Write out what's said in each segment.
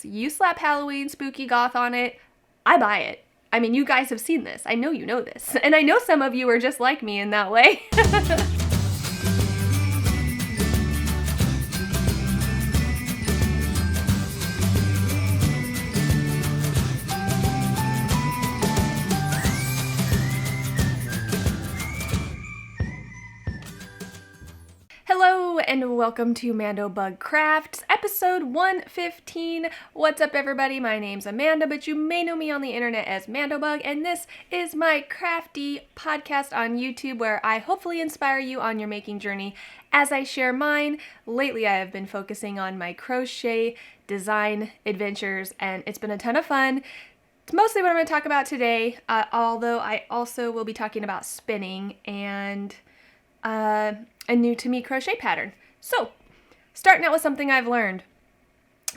Yarns. You slap Halloween spooky goth on it, I buy it. I mean, you guys have seen this. I know you know this. And I know some of you are just like me in that way. Hello and welcome to Mandobug Crafts, episode 115. What's up everybody? My name's Amanda, but you may know me on the internet as Mandobug, and this is my crafty podcast on YouTube where I hopefully inspire you on your making journey as I share mine. Lately I have been focusing on my crochet design adventures and it's been a ton of fun. It's mostly what I'm going to talk about today, although I also will be talking about spinning and a new to me crochet pattern. So, starting out with something I've learned.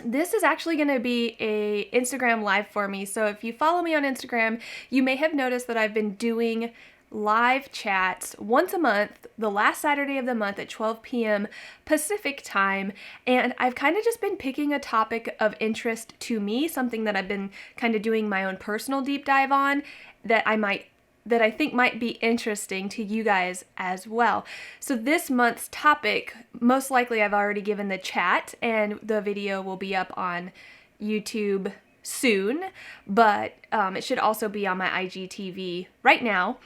This is actually going to be a Instagram live for me. So if you follow me on Instagram, you may have noticed that I've been doing live chats once a month, the last Saturday of the month at 12 p.m. Pacific time. And I've kind of just been picking a topic of interest to me, something that I've been kind of doing my own personal deep dive on that I think might be interesting to you guys as well. So this month's topic, most likely I've already given the chat and the video will be up on YouTube soon, but it should also be on my IGTV right now,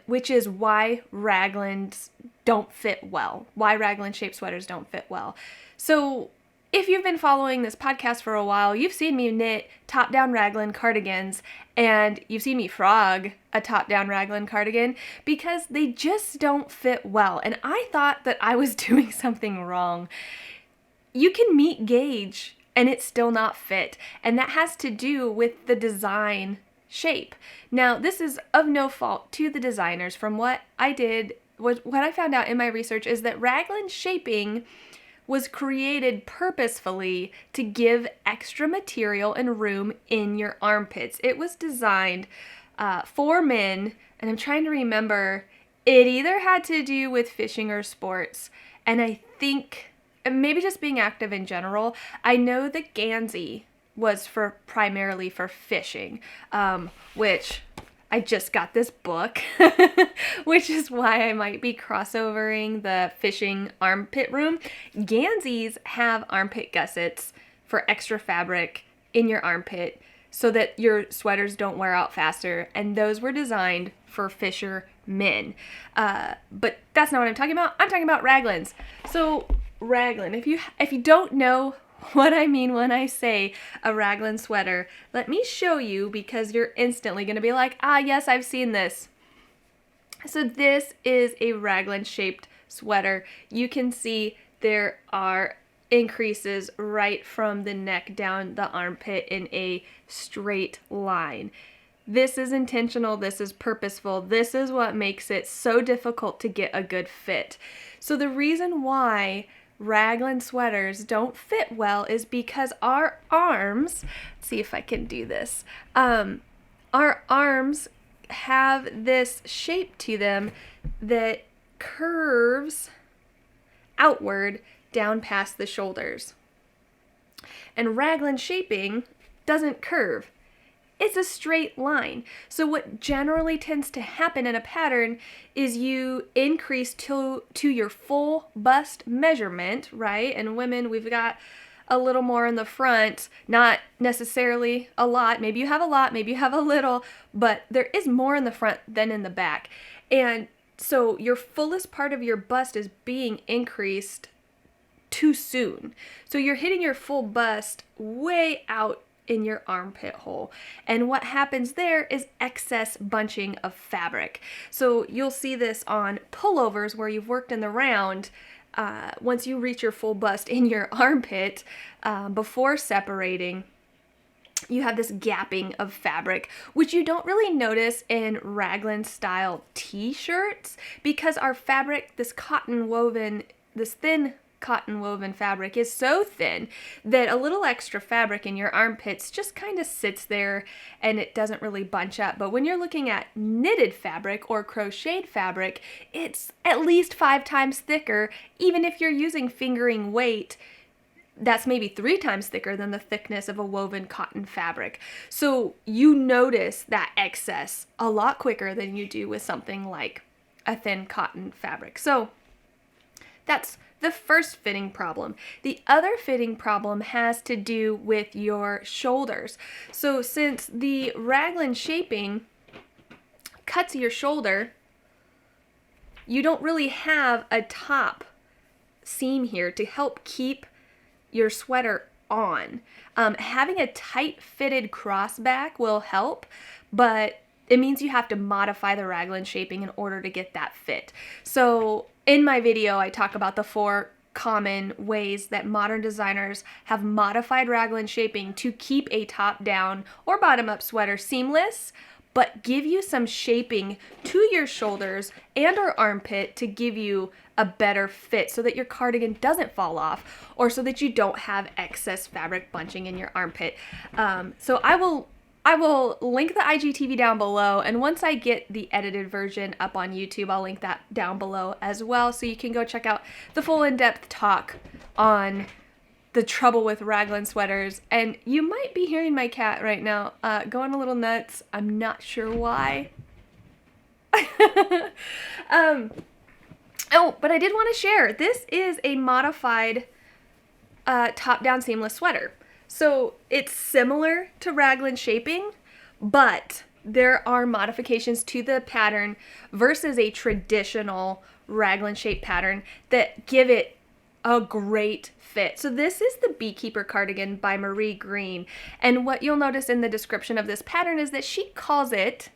which is why Raglans don't fit well, why Raglan shaped sweaters don't fit well. So if you've been following this podcast for a while, you've seen me knit top-down Raglan cardigans, and you've seen me frog a top-down Raglan cardigan because they just don't fit well. And I thought that I was doing something wrong. You can meet gauge and it still not fit. And that has to do with the design shape. Now, this is of no fault to the designers. From what I did, what I found out in my research is that Raglan shaping was created purposefully to give extra material and room in your armpits. It was designed for men, and I'm trying to remember, it either had to do with fishing or sports, and I think maybe just being active in general. I know the Gansey was primarily for fishing, which I just got this book, which is why I might be crossovering the fishing armpit room. Ganseys have armpit gussets for extra fabric in your armpit so that your sweaters don't wear out faster, and those were designed for fishermen. But that's not what I'm talking about. I'm talking about Raglans. So Raglan, if you don't know what I mean when I say a Raglan sweater, let me show you because you're instantly going to be like, ah, yes, I've seen this. So this is a Raglan shaped sweater. You can see there are increases right from the neck down the armpit in a straight line. This is intentional. This is purposeful. This is what makes it so difficult to get a good fit. So the reason why Raglan sweaters don't fit well is because our arms, let's see if I can do this, our arms have this shape to them that curves outward down past the shoulders. And Raglan shaping doesn't curve. It's a straight line. So what generally tends to happen in a pattern is you increase to your full bust measurement, right? And women, we've got a little more in the front, not necessarily a lot. Maybe you have a lot, maybe you have a little, but there is more in the front than in the back. And so your fullest part of your bust is being increased too soon. So you're hitting your full bust way out in your armpit hole. And what happens there is excess bunching of fabric. So you'll see this on pullovers where you've worked in the round. Once you reach your full bust in your armpit, before separating, you have this gapping of fabric, which you don't really notice in Raglan style t-shirts because our fabric, this thin cotton woven fabric is so thin that a little extra fabric in your armpits just kind of sits there and it doesn't really bunch up. But when you're looking at knitted fabric or crocheted fabric, it's at least 5 times thicker. Even if you're using fingering weight, that's maybe 3 times thicker than the thickness of a woven cotton fabric. So you notice that excess a lot quicker than you do with something like a thin cotton fabric. So that's the first fitting problem. The other fitting problem has to do with your shoulders. So since the raglan shaping cuts your shoulder, you don't really have a top seam here to help keep your sweater on. Having a tight fitted crossback will help, but it means you have to modify the raglan shaping in order to get that fit. So in my video, I talk about the 4 common ways that modern designers have modified raglan shaping to keep a top-down or bottom-up sweater seamless, but give you some shaping to your shoulders and or armpit to give you a better fit so that your cardigan doesn't fall off or so that you don't have excess fabric bunching in your armpit. So I will link the IGTV down below, and once I get the edited version up on YouTube, I'll link that down below as well, so you can go check out the full in-depth talk on the trouble with raglan sweaters. And you might be hearing my cat right now going a little nuts. I'm not sure why. Oh, but I did want to share, this is a modified top-down seamless sweater. So it's similar to raglan shaping, but there are modifications to the pattern versus a traditional raglan shape pattern that give it a great fit. So this is the Beekeeper Cardigan by Marie Green, and what you'll notice in the description of this pattern is that she calls it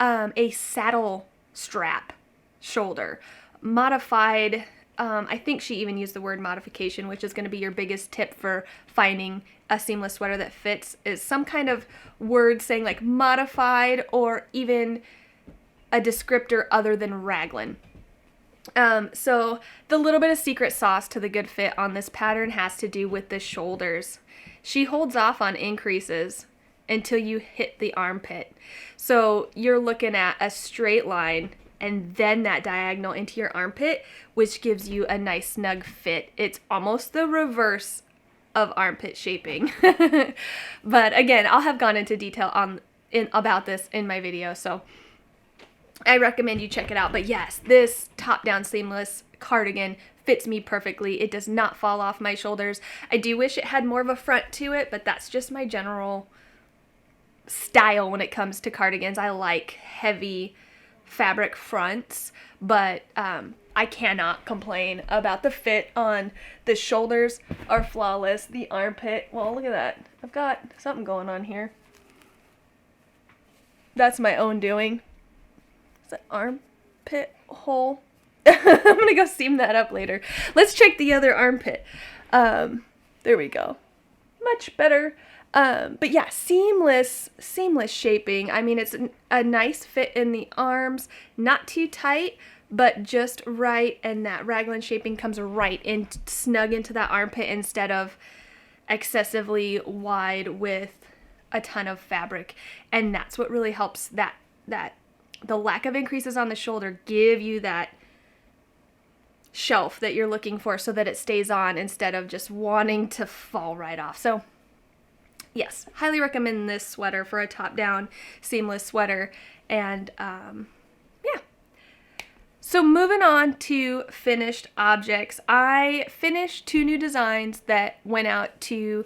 a saddle strap shoulder. Modified, I think she even used the word modification, which is going to be your biggest tip for finding a seamless sweater that fits, is some kind of word saying like modified or even a descriptor other than raglan. So the little bit of secret sauce to the good fit on this pattern has to do with the shoulders. She holds off on increases until you hit the armpit. So you're looking at a straight line and then that diagonal into your armpit, which gives you a nice snug fit. It's almost the reverse of armpit shaping. But again, I'll have gone into detail about this in my video, so I recommend you check it out. But yes, this top-down seamless cardigan fits me perfectly. It does not fall off my shoulders. I do wish it had more of a front to it, but that's just my general style when it comes to cardigans. I like heavy fabric fronts, but I cannot complain about the fit on the shoulders are flawless. The armpit, well, look at that. I've got something going on here. That's my own doing. Is that armpit hole? I'm gonna go seam that up later. Let's check the other armpit. There we go. Much better. But yeah, seamless shaping. I mean, it's a nice fit in the arms, not too tight, but just right, and that raglan shaping comes right in, snug into that armpit instead of excessively wide with a ton of fabric. And that's what really helps that the lack of increases on the shoulder give you that shelf that you're looking for so that it stays on instead of just wanting to fall right off. So yes, highly recommend this sweater for a top-down seamless sweater. And yeah. So moving on to finished objects. I finished 2 new designs that went out to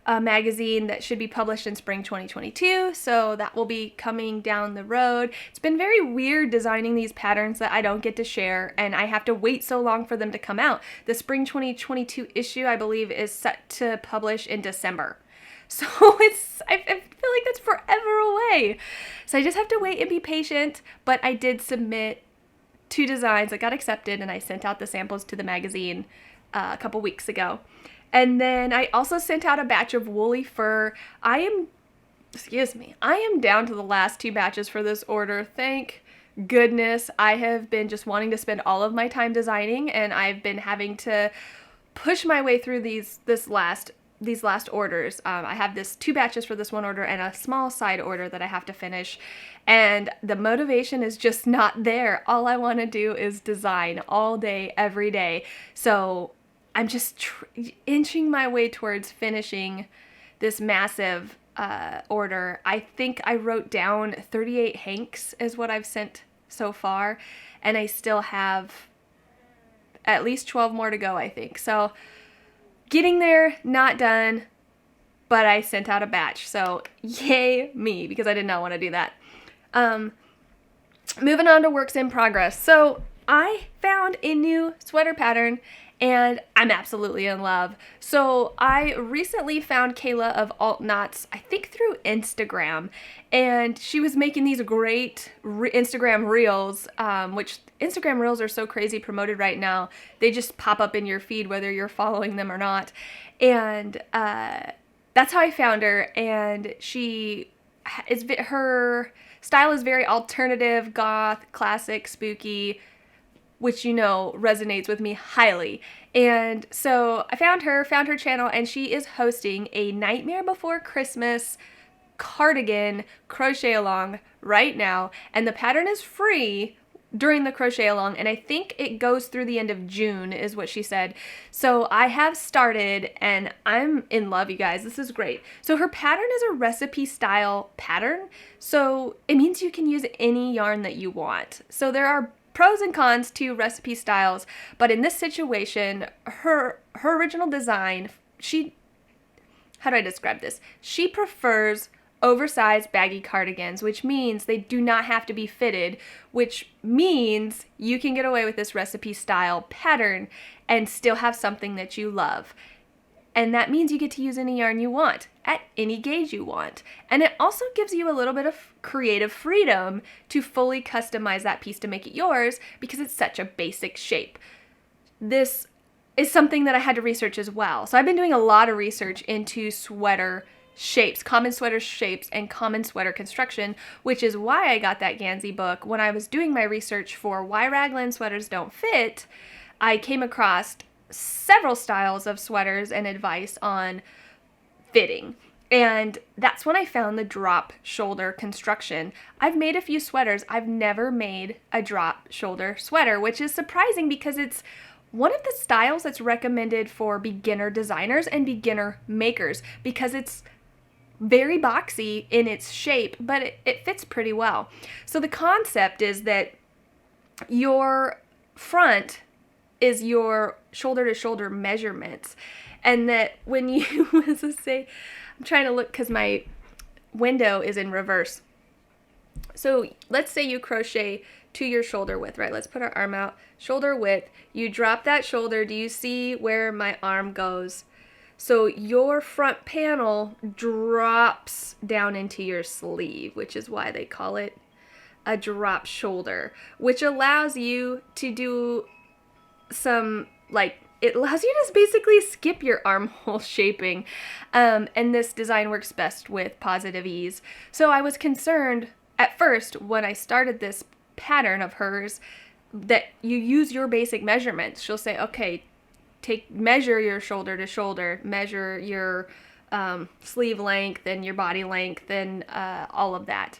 a magazine that should be published in spring 2022, so that will be coming down the road. It's been very weird designing these patterns that I don't get to share, and I have to wait so long for them to come out. The spring 2022 issue, I believe, is set to publish in December. So I feel like that's forever away. So I just have to wait and be patient, but I did submit 2 designs that got accepted, and I sent out the samples to the magazine a couple weeks ago. And then I also sent out a batch of woolly fur. I am down to the last 2 batches for this order. Thank goodness. I have been just wanting to spend all of my time designing, and I've been having to push my way through these last orders. I have 2 batches for this one order and a small side order that I have to finish, and the motivation is just not there. All I want to do is design all day, every day. So I'm just inching my way towards finishing this massive order. I think I wrote down 38 hanks is what I've sent so far, and I still have at least 12 more to go, I think. So getting there, not done, but I sent out a batch. So yay me, because I did not want to do that. Moving on to works in progress. So I found a new sweater pattern and I'm absolutely in love. So I recently found Kayla of Altknots, I think through Instagram, and she was making these great Instagram reels, which Instagram reels are so crazy promoted right now. They just pop up in your feed whether you're following them or not. And that's how I found her, and her style is very alternative, goth, classic, spooky, which resonates with me highly. And so I found her channel, and she is hosting a Nightmare Before Christmas cardigan crochet along right now, and the pattern is free during the crochet along, and I think it goes through the end of June is what she said. So I have started and I'm in love, you guys. This is great. So her pattern is a recipe style pattern, so it means you can use any yarn that you want. So there are pros and cons to recipe styles, but in this situation, her original design, how do I describe this? She prefers oversized baggy cardigans, which means they do not have to be fitted, which means you can get away with this recipe style pattern and still have something that you love. And that means you get to use any yarn you want at any gauge you want. And it also gives you a little bit of creative freedom to fully customize that piece to make it yours because it's such a basic shape. This is something that I had to research as well. So I've been doing a lot of research into sweater shapes, common sweater shapes, and common sweater construction, which is why I got that Ganseys book. When I was doing my research for why Raglan sweaters don't fit, I came across several styles of sweaters and advice on fitting. And that's when I found the drop shoulder construction. I've made a few sweaters. I've never made a drop shoulder sweater, which is surprising because it's one of the styles that's recommended for beginner designers and beginner makers because it's very boxy in its shape, but it fits pretty well. So the concept is that your front is your shoulder to shoulder measurements, and that when you, I'm trying to look because my window is in reverse. So let's say you crochet to your shoulder width, right? Let's put our arm out, shoulder width. You drop that shoulder. Do you see where my arm goes? So your front panel drops down into your sleeve, which is why they call it a drop shoulder, which allows you to do it allows you to basically skip your armhole shaping. And this design works best with positive ease. So I was concerned at first when I started this pattern of hers that you use your basic measurements. She'll say, okay, measure your shoulder to shoulder, measure your sleeve length and your body length and all of that.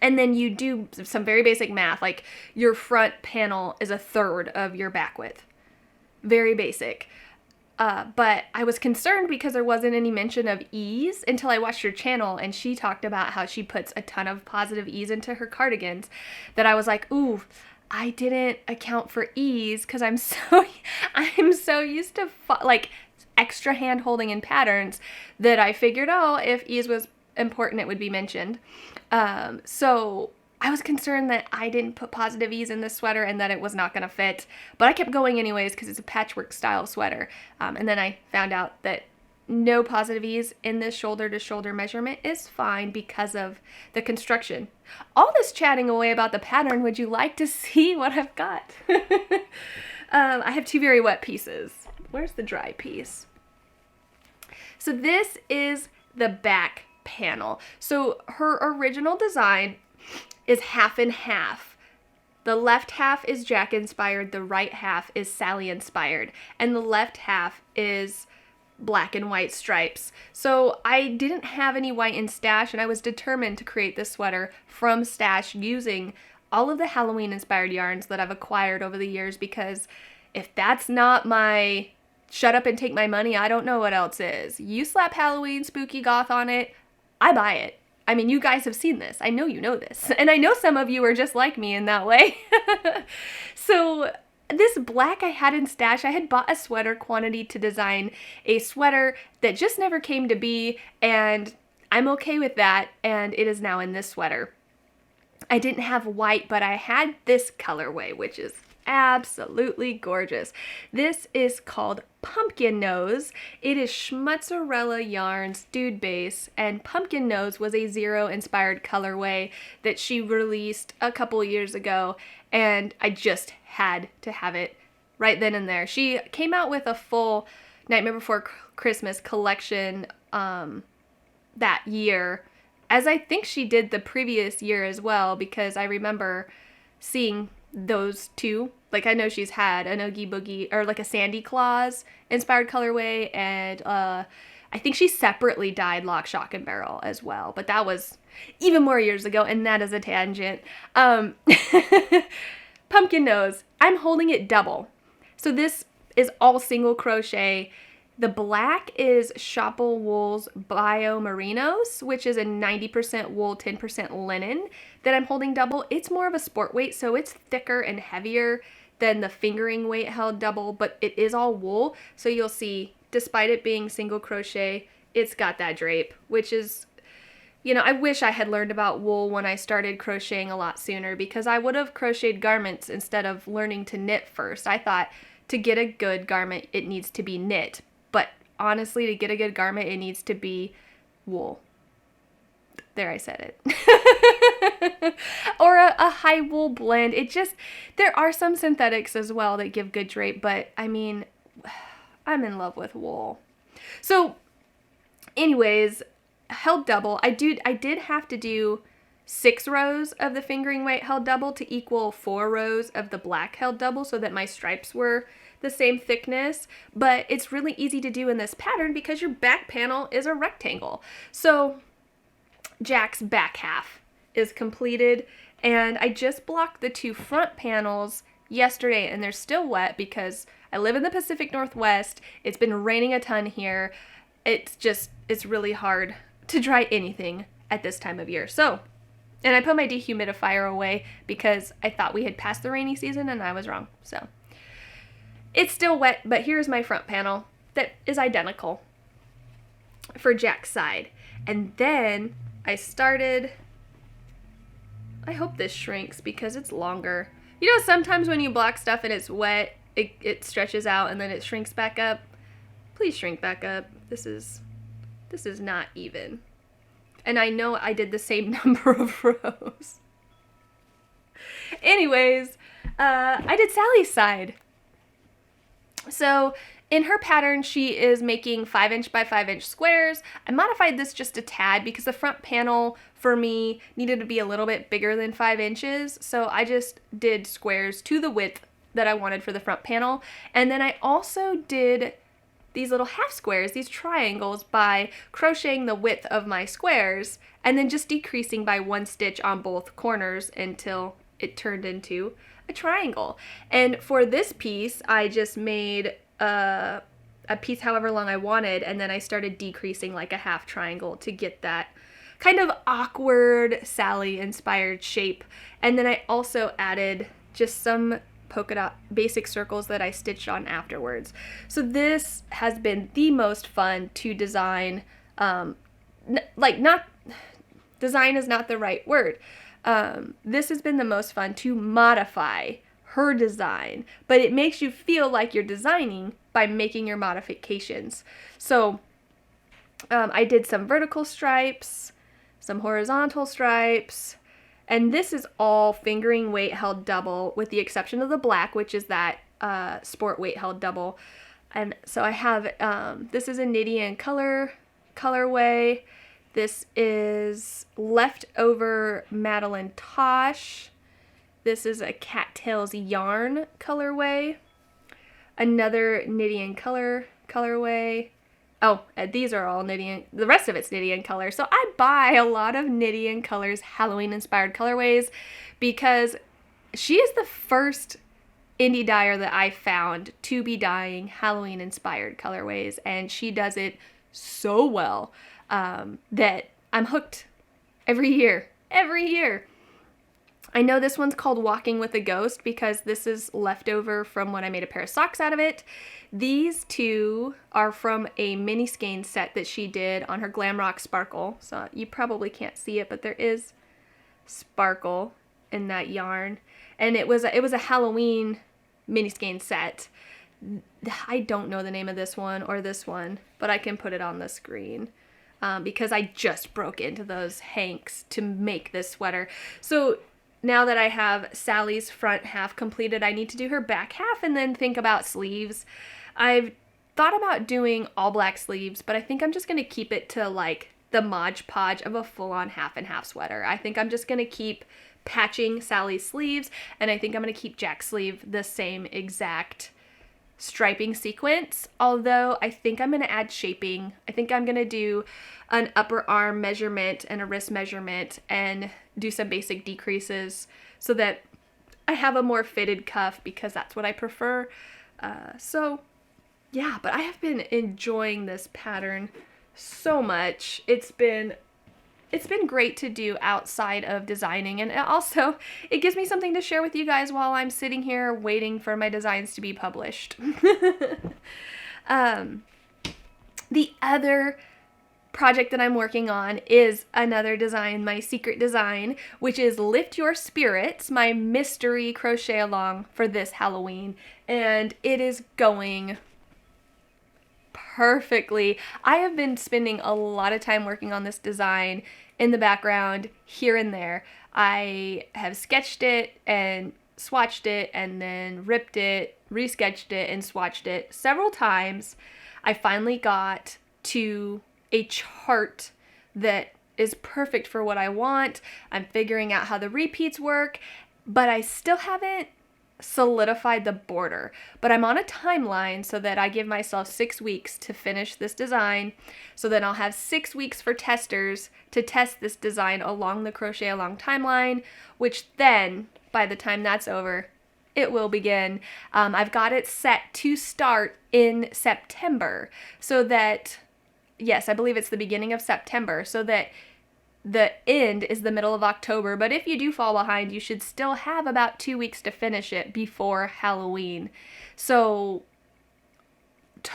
And then you do some very basic math, like your front panel is a third of your back width. Very basic. But I was concerned because there wasn't any mention of ease until I watched her channel, and she talked about how she puts a ton of positive ease into her cardigans, that I was like, ooh, I didn't account for ease because I'm so used to extra hand holding in patterns that I figured, if ease was important, it would be mentioned. So I was concerned that I didn't put positive ease in this sweater and that it was not going to fit, but I kept going anyways because it's a patchwork style sweater. And then I found out that no positive ease in this shoulder to shoulder measurement is fine because of the construction. All this chatting away about the pattern, would you like to see what I've got? I have two very wet pieces. Where's the dry piece? So this is the back panel. So her original design is half and half. The left half is Jack inspired, the right half is Sally inspired, and the left half is black and white stripes. So I didn't have any white in stash, and I was determined to create this sweater from stash using all of the Halloween inspired yarns that I've acquired over the years, because if that's not my shut up and take my money, I don't know what else is. You slap Halloween spooky goth on it, I buy it. I mean, you guys have seen this. I know you know this. And I know some of you are just like me in that way. So this black I had in stash, I had bought a sweater quantity to design a sweater that just never came to be, and I'm okay with that, and it is now in this sweater. I didn't have white, but I had this colorway, which is absolutely gorgeous. This is called Pumpkin Nose. It is Schmutzerella Yarns Dude Base, and Pumpkin Nose was a Zero inspired colorway that she released a couple years ago, and I just had to have it right then and there. She came out with a full Nightmare Before Christmas collection that year, as I think she did the previous year as well, because I remember seeing those two. Like, I know she's had an Oogie Boogie, or like a Sandy Claus inspired colorway, and I think she separately dyed Lock, Shock, and Barrel as well, but that was even more years ago, and that is a tangent. Pumpkin Nose, I'm holding it double. So this is all single crochet. The black is Shopple Wool's Bio Merinos, which is a 90% wool, 10% linen that I'm holding double. It's more of a sport weight, so it's thicker and heavier than the fingering weight held double, but it is all wool. So you'll see, despite it being single crochet, it's got that drape, which is, you know, I wish I had learned about wool when I started crocheting a lot sooner, because I would have crocheted garments instead of learning to knit first. I thought to get a good garment, it needs to be knit. But honestly, to get a good garment, it needs to be wool. There, I said it. Or a high wool blend. It just, there are some synthetics as well that give good drape, but I mean, I'm in love with wool. So anyways, held double. I did have to do 6 rows of the fingering weight held double to equal 4 rows of the black held double, so that my stripes were the same thickness, but it's really easy to do in this pattern because your back panel is a rectangle. So Jack's back half is completed, and I just blocked the 2 front panels yesterday, and they're still wet because I live in the Pacific Northwest. It's been raining a ton here. It's really hard to dry anything at this time of year. So, and I put my dehumidifier away because I thought we had passed the rainy season, and I was wrong. So it's still wet, but here's my front panel that is identical for Jack's side. And then I started, I hope this shrinks because it's longer. You know, sometimes when you block stuff and it's wet, it stretches out and then it shrinks back up. Please shrink back up. This is not even. And I know I did the same number of rows. Anyways, I did Sally's side. So in her pattern, she is making 5" by 5" squares. I modified this just a tad because the front panel for me needed to be a little bit bigger than 5 inches. So I just did squares to the width that I wanted for the front panel. And then I also did these little half squares, these triangles, by crocheting the width of my squares and then just decreasing by 1 stitch on both corners until it turned into a triangle. And for this piece, I just made a piece however long I wanted, and then I started decreasing like a half triangle to get that kind of awkward Sally inspired shape. And then I also added just some polka dot basic circles that I stitched on afterwards. So this has been the most fun to design. Design is not the right word. This has been the most fun to modify her design, but it makes you feel like you're designing by making your modifications. So I did some vertical stripes, some horizontal stripes, and this is all fingering weight held double with the exception of the black, which is that sport weight held double. And so I have, this is a Nidian colorway. This is Leftover Madeline Tosh. This is a Cattails Yarn colorway. Another Nidian colorway. Oh, these are all Nidian. The rest of it's Nidian color. So I buy a lot of Nidian colors Halloween inspired colorways because she is the first indie dyer that I found to be dyeing Halloween inspired colorways, and she does it so well that I'm hooked every year. I know this one's called Walking with a Ghost because this is leftover from when I made a pair of socks out of it. These two are from a mini skein set that she did on her Glam Rock Sparkle. So you probably can't see it, but there is sparkle in that yarn. And it was a Halloween mini skein set. I don't know the name of this one or this one, but I can put it on the screen. Because I just broke into those hanks to make this sweater. So now that I have Sally's front half completed, I need to do her back half and then think about sleeves. I've thought about doing all black sleeves, but I think I'm just going to keep it to like the Mod Podge of a full-on half and half sweater. I think I'm just going to keep patching Sally's sleeves, and I think I'm going to keep Jack's sleeve the same exact striping sequence, although I think I'm going to add shaping. I think I'm going to do an upper arm measurement and a wrist measurement and do some basic decreases so that I have a more fitted cuff because that's what I prefer. So yeah, but I have been enjoying this pattern so much. It's been great to do outside of designing, and also it gives me something to share with you guys while I'm sitting here waiting for my designs to be published. The other project that I'm working on is another design, my secret design, which is Lift Your Spirits, my mystery crochet along for this Halloween, and it is going perfectly. I have been spending a lot of time working on this design in the background here and there. I have sketched it and swatched it and then ripped it, resketched it and swatched it several times. I finally got to a chart that is perfect for what I want. I'm figuring out how the repeats work, but I still haven't solidified the border. But I'm on a timeline so that I give myself 6 weeks to finish this design. So then I'll have 6 weeks for testers to test this design along the crochet along timeline, which then by the time that's over, it will begin. I've got it set to start in September so that, yes, I believe it's the beginning of September, so that the end is the middle of October, but if you do fall behind, you should still have about 2 weeks to finish it before Halloween. So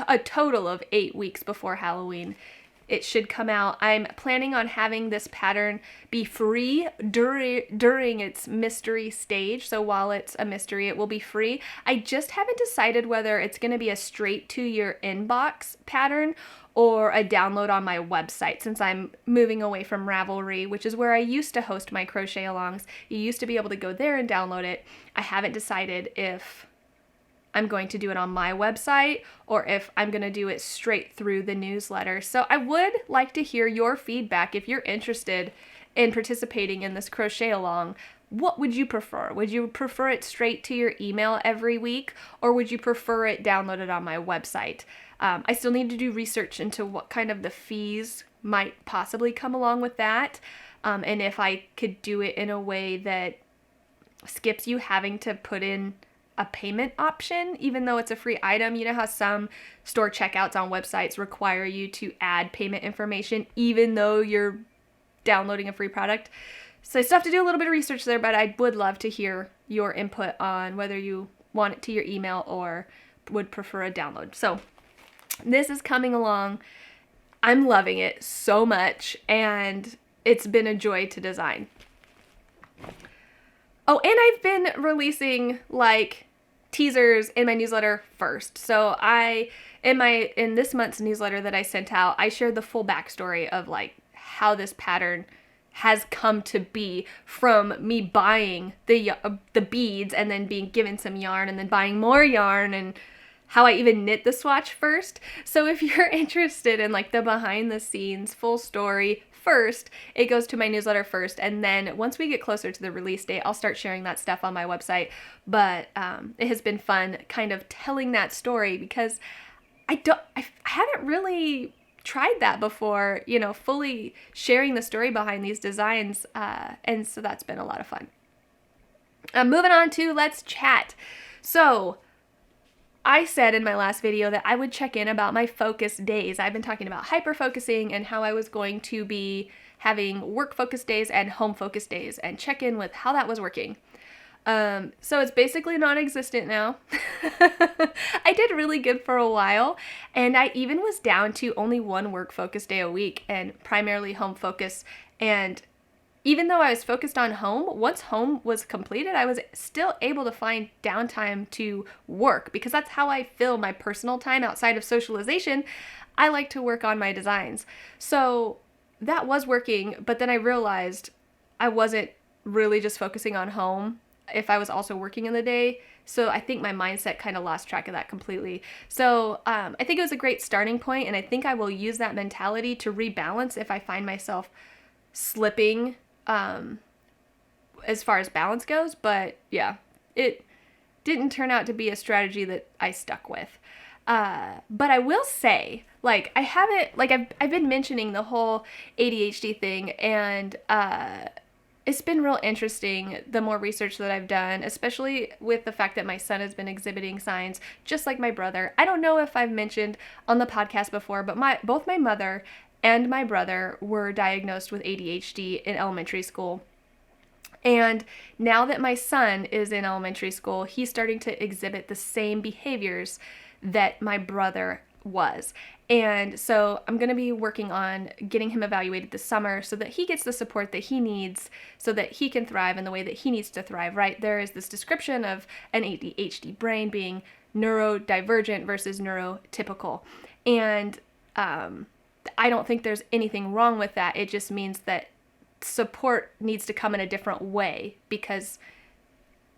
a total of 8 weeks before Halloween, it should come out. I'm planning on having this pattern be free during its mystery stage. So while it's a mystery, it will be free. I just haven't decided whether it's going to be a straight to your inbox pattern or a download on my website, since I'm moving away from Ravelry, which is where I used to host my crochet alongs. You used to be able to go there and download it. I haven't decided if I'm going to do it on my website or if I'm going to do it straight through the newsletter. So I would like to hear your feedback if you're interested in participating in this crochet along. What would you prefer? Would you prefer it straight to your email every week, or would you prefer it downloaded on my website? I still need to do research into what kind of the fees might possibly come along with that, and if I could do it in a way that skips you having to put in a payment option, even though it's a free item. You know how some store checkouts on websites require you to add payment information even though you're downloading a free product? So I still have to do a little bit of research there, but I would love to hear your input on whether you want it to your email or would prefer a download. So this is coming along. I'm loving it so much, and it's been a joy to design. Oh, and I've been releasing like teasers in my newsletter first. So in this month's newsletter that I sent out, I shared the full backstory of like how this pattern has come to be, from me buying the beads and then being given some yarn and then buying more yarn, and how I even knit the swatch first. So if you're interested in like the behind the scenes full story first, it goes to my newsletter first, and then once we get closer to the release date, I'll start sharing that stuff on my website. But it has been fun kind of telling that story, because I haven't really tried that before, fully sharing the story behind these designs, and so that's been a lot of fun. Moving on to Let's Chat. So I said in my last video that I would check in about my focus days. I've been talking about hyper-focusing and how I was going to be having work-focused days and home-focused days and check in with how that was working. So it's basically non-existent now. I did really good for a while, and I even was down to only one work-focused day a week and primarily home-focused. And even though I was focused on home, once home was completed, I was still able to find downtime to work because that's how I fill my personal time outside of socialization. I like to work on my designs. So that was working, but then I realized I wasn't really just focusing on home if I was also working in the day. So I think my mindset kind of lost track of that completely. So I think it was a great starting point, and I think I will use that mentality to rebalance if I find myself slipping as far as balance goes. But yeah, it didn't turn out to be a strategy that I stuck with. But I will say, like, I haven't, like, I've been mentioning the whole ADHD thing, and it's been real interesting the more research that I've done, especially with the fact that my son has been exhibiting signs just like my brother. I don't know if I've mentioned on the podcast before, but both my mother and my brother were diagnosed with ADHD in elementary school. And now that my son is in elementary school, he's starting to exhibit the same behaviors that my brother was. And so I'm going to be working on getting him evaluated this summer so that he gets the support that he needs so that he can thrive in the way that he needs to thrive, right? There is this description of an ADHD brain being neurodivergent versus neurotypical. And I don't think there's anything wrong with that. It just means that support needs to come in a different way because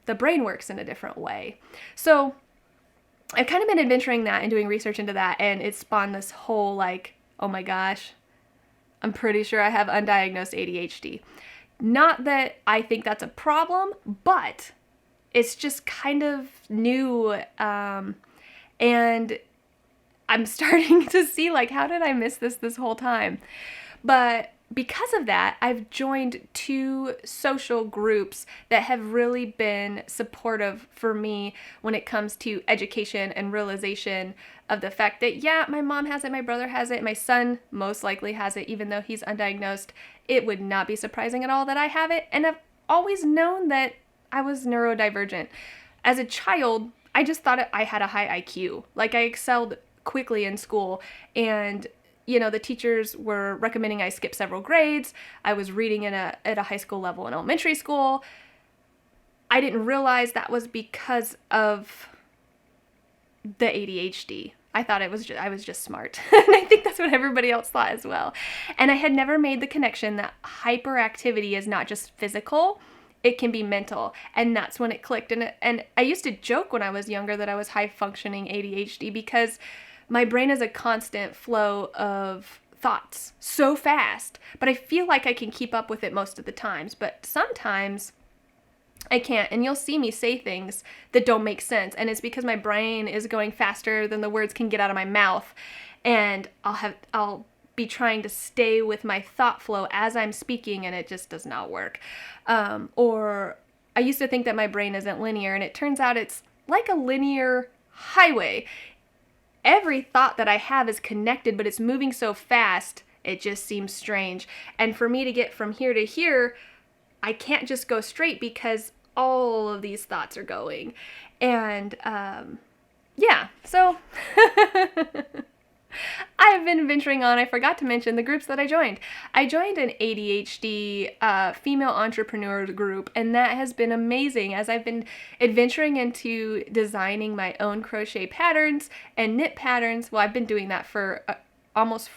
the brain works in a different way. So I've kind of been adventuring that and doing research into that, and it spawned this whole, like, oh my gosh, I'm pretty sure I have undiagnosed ADHD. Not that I think that's a problem, but it's just kind of new, and I'm starting to see, like, how did I miss this whole time? But because of that, I've joined 2 social groups that have really been supportive for me when it comes to education and realization of the fact that, yeah, my mom has it, my brother has it, my son most likely has it, even though he's undiagnosed. It would not be surprising at all that I have it, and I've always known that I was neurodivergent. As a child, I just thought I had a high IQ. Like, I excelled quickly in school, and you know, the teachers were recommending I skip several grades. I was reading at a high school level in elementary school. I didn't realize that was because of the ADHD. I thought I was just smart. And I think that's what everybody else thought as well. And I had never made the connection that hyperactivity is not just physical, it can be mental. And that's when it clicked. And I used to joke when I was younger that I was high functioning ADHD because my brain is a constant flow of thoughts so fast, but I feel like I can keep up with it most of the times, but sometimes I can't, and you'll see me say things that don't make sense, and it's because my brain is going faster than the words can get out of my mouth, and I'll be trying to stay with my thought flow as I'm speaking, and it just does not work. Or I used to think that my brain isn't linear, and it turns out it's like a linear highway. Every thought that I have is connected, but it's moving so fast, it just seems strange. And for me to get from here to here, I can't just go straight because all of these thoughts are going. And yeah, so I've been venturing on. I forgot to mention the groups that I joined. I joined an ADHD female entrepreneur group, and that has been amazing as I've been adventuring into designing my own crochet patterns and knit patterns. Well, I've been doing that for almost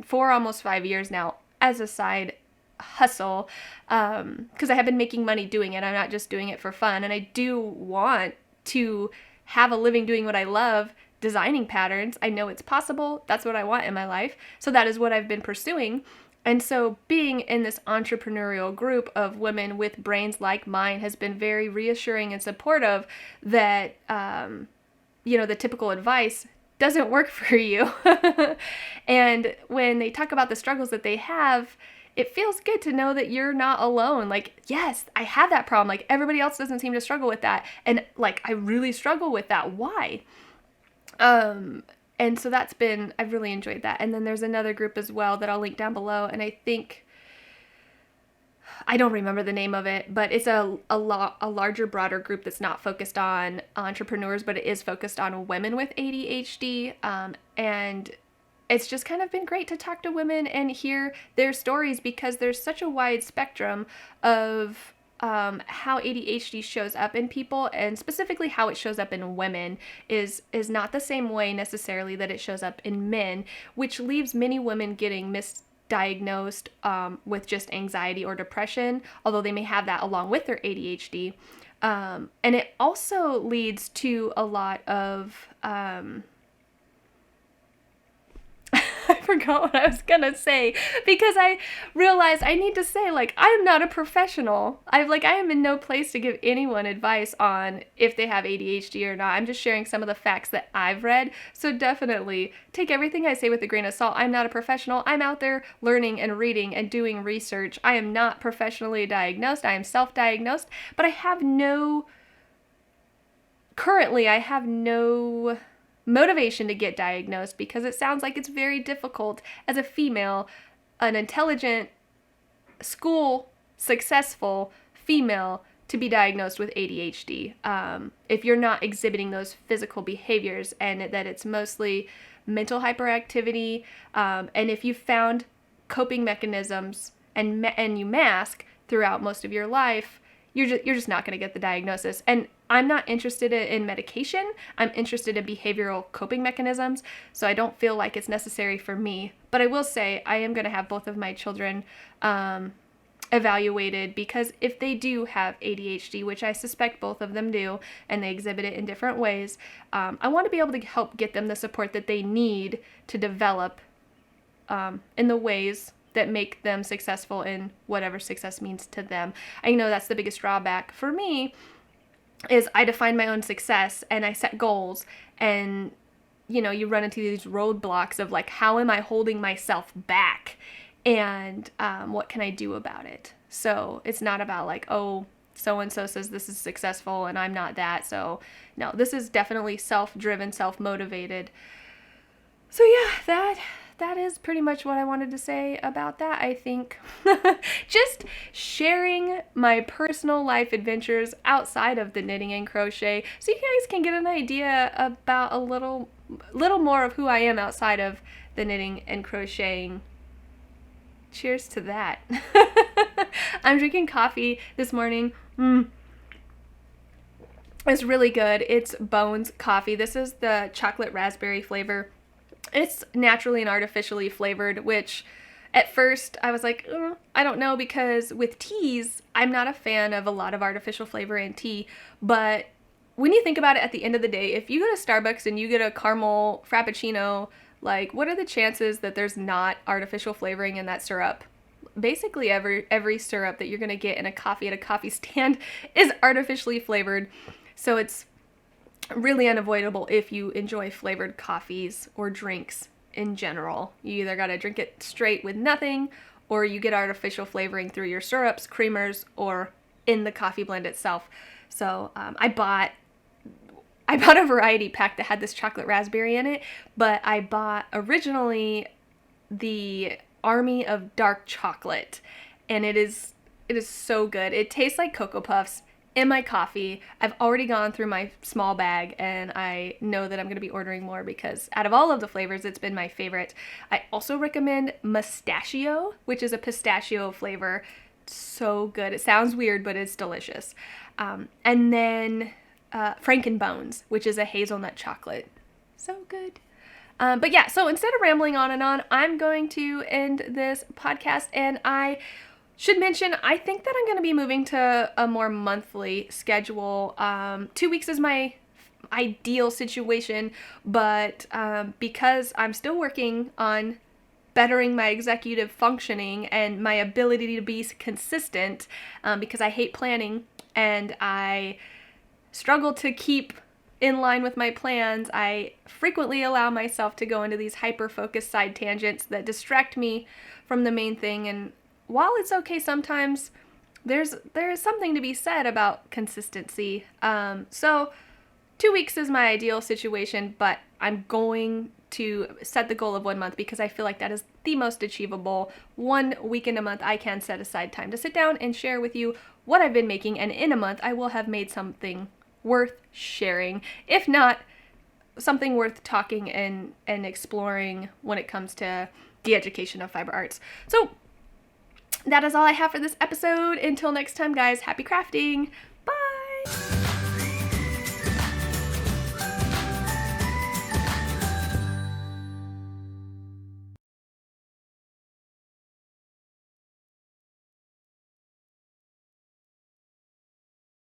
5 years now as a side hustle because I have been making money doing it. I'm not just doing it for fun, and I do want to have a living doing what I love, designing patterns. I know it's possible. That's what I want in my life. So that is what I've been pursuing. And so being in this entrepreneurial group of women with brains like mine has been very reassuring and supportive that, the typical advice doesn't work for you. And when they talk about the struggles that they have, it feels good to know that you're not alone. Like, yes, I have that problem. Like, everybody else doesn't seem to struggle with that. And like, I really struggle with that. Why? And so I've really enjoyed that. And then there's another group as well that I'll link down below. And I don't remember the name of it, but it's a larger, broader group that's not focused on entrepreneurs, but it is focused on women with ADHD. And it's just kind of been great to talk to women and hear their stories, because there's such a wide spectrum of how ADHD shows up in people, and specifically how it shows up in women is not the same way necessarily that it shows up in men, which leaves many women getting misdiagnosed with just anxiety or depression, although they may have that along with their ADHD. And it also leads to a lot of I forgot what I was gonna say, because I realized I need to say, like, I'm not a professional. I am in no place to give anyone advice on if they have ADHD or not. I'm just sharing some of the facts that I've read. So definitely take everything I say with a grain of salt. I'm not a professional. I'm out there learning and reading and doing research. I am not professionally diagnosed. I am self-diagnosed, but I have no motivation to get diagnosed, because it sounds like it's very difficult as a female, an intelligent, school successful female, to be diagnosed with ADHD if you're not exhibiting those physical behaviors, and that it's mostly mental hyperactivity. And if you found coping mechanisms and you mask throughout most of your life, you're just not going to get the diagnosis. And I'm not interested in medication. I'm interested in behavioral coping mechanisms, so I don't feel like it's necessary for me. But I will say I am going to have both of my children evaluated, because if they do have ADHD, which I suspect both of them do, and they exhibit it in different ways, I want to be able to help get them the support that they need to develop in the ways that make them successful in whatever success means to them. I know that's the biggest drawback for me, is I define my own success and I set goals, and you run into these roadblocks of like, how am I holding myself back, and what can I do about it? So it's not about like, oh, so-and-so says this is successful and I'm not that. So no, this is definitely self-driven, self-motivated. So yeah, that is pretty much what I wanted to say about that. I think just sharing my personal life adventures outside of the knitting and crochet, so you guys can get an idea about a little more of who I am outside of the knitting and crocheting. Cheers to that. I'm drinking coffee this morning. It's really good. It's Bones coffee. This is the chocolate raspberry flavor. It's naturally and artificially flavored, which at first I was like, I don't know, because with teas, I'm not a fan of a lot of artificial flavor in tea. But when you think about it, at the end of the day, if you go to Starbucks and you get a caramel frappuccino, like, what are the chances that there's not artificial flavoring in that syrup? Basically every syrup that you're going to get in a coffee at a coffee stand is artificially flavored. So it's really unavoidable if you enjoy flavored coffees or drinks in general. You either got to drink it straight with nothing, or you get artificial flavoring through your syrups, creamers, or in the coffee blend itself. So I bought a variety pack that had this chocolate raspberry in it, but I bought originally the Army of Dark Chocolate, and it is so good. It tastes like Cocoa Puffs in my coffee. I've already gone through my small bag, and I know that I'm going to be ordering more, because out of all of the flavors, it's been my favorite. I also recommend Mustachio, which is a pistachio flavor. It's so good. It sounds weird, but it's delicious. And then Frankenbones, which is a hazelnut chocolate. So good. But yeah, so instead of rambling on and on, I'm going to end this podcast, and I should mention, I think that I'm going to be moving to a more monthly schedule. 2 weeks is my ideal situation, but because I'm still working on bettering my executive functioning and my ability to be consistent, because I hate planning and I struggle to keep in line with my plans, I frequently allow myself to go into these hyper-focused side tangents that distract me from the main thing, and while it's okay sometimes, there is something to be said about consistency. So 2 weeks is my ideal situation, but I'm going to set the goal of 1 month because I feel like that is the most achievable. 1 week in a month, I can set aside time to sit down and share with you what I've been making, and in a month, I will have made something worth sharing. If not, something worth talking and exploring when it comes to the education of fiber arts. So that is all I have for this episode. Until next time, guys, happy crafting. Bye!